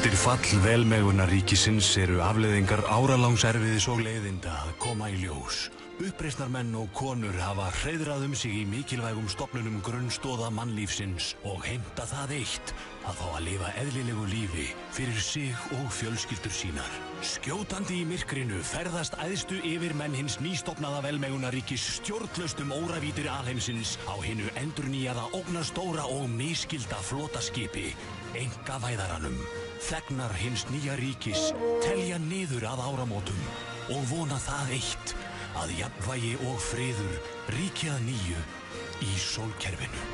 Eftir fall velmegunarríkisins eru afleiðingar áralangs erfiðis og leiðinda að koma í ljós. Uppreisnarmenn og konur hafa hreiðrað sig í mikilvægum stofnunum grunnstoða mannlífsins og heimta það eitt að fá að lifa eðlilegu lífi fyrir sig og fjölskyldur sínar. Skjótandi í myrkrinu ferðast æðstu yfirmenn hins nýstofnaða velmegunaríkis stjórnlaustum óravítir alheimsins á hinu endurnýjaða ógnarstóra og misskilda flotaskipi, einkavæðaranum. Þegnar hins nýja ríkis telja niður að áramótum og vona það eitt að jafnvægi og friður ríki að nýju í sólkerfinu.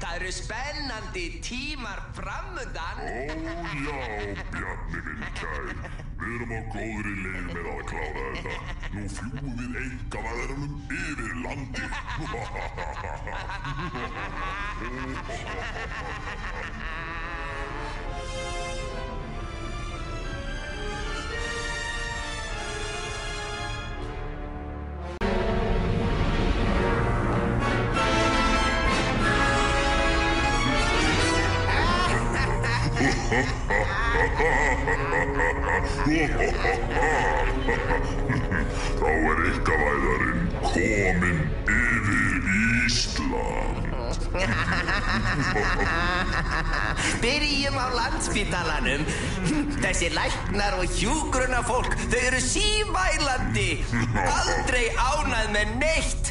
Það eru spennandi tímar framundan. Ó já, Bjarni minn kær. Við erum á góðri leið með að klára þetta. Nú fljúgum við einkavæðaranum yfir landi. Þá einkavæðarinn kominn yfir Ísland. Byrjum á Landspítalanum. Þessi læknar og hjúkrunarfólk, þau eru símælandi. Aldrei ánægð með neitt.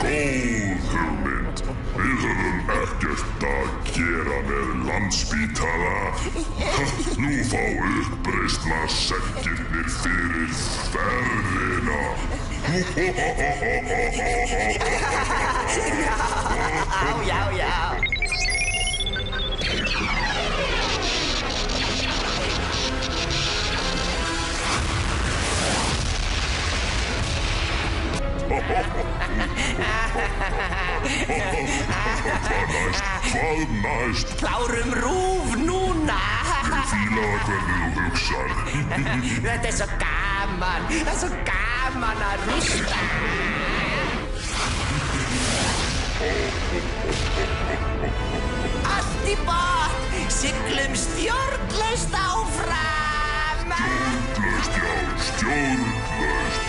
Góð hugmynd. Við höfum ekkert að gera með Landspítala. Nú fá uppreisnarseggirnir fyrir ferðina. Já. Hvað næst? Klárum RÚV núna. Ég fíla hvernig þú hugsar. Þetta er svo gaman. Það er svo gaman að rústa. Allt í botn. Siglum stjórnlaust áfram. Stjórnlaust, já, stjórnlaust.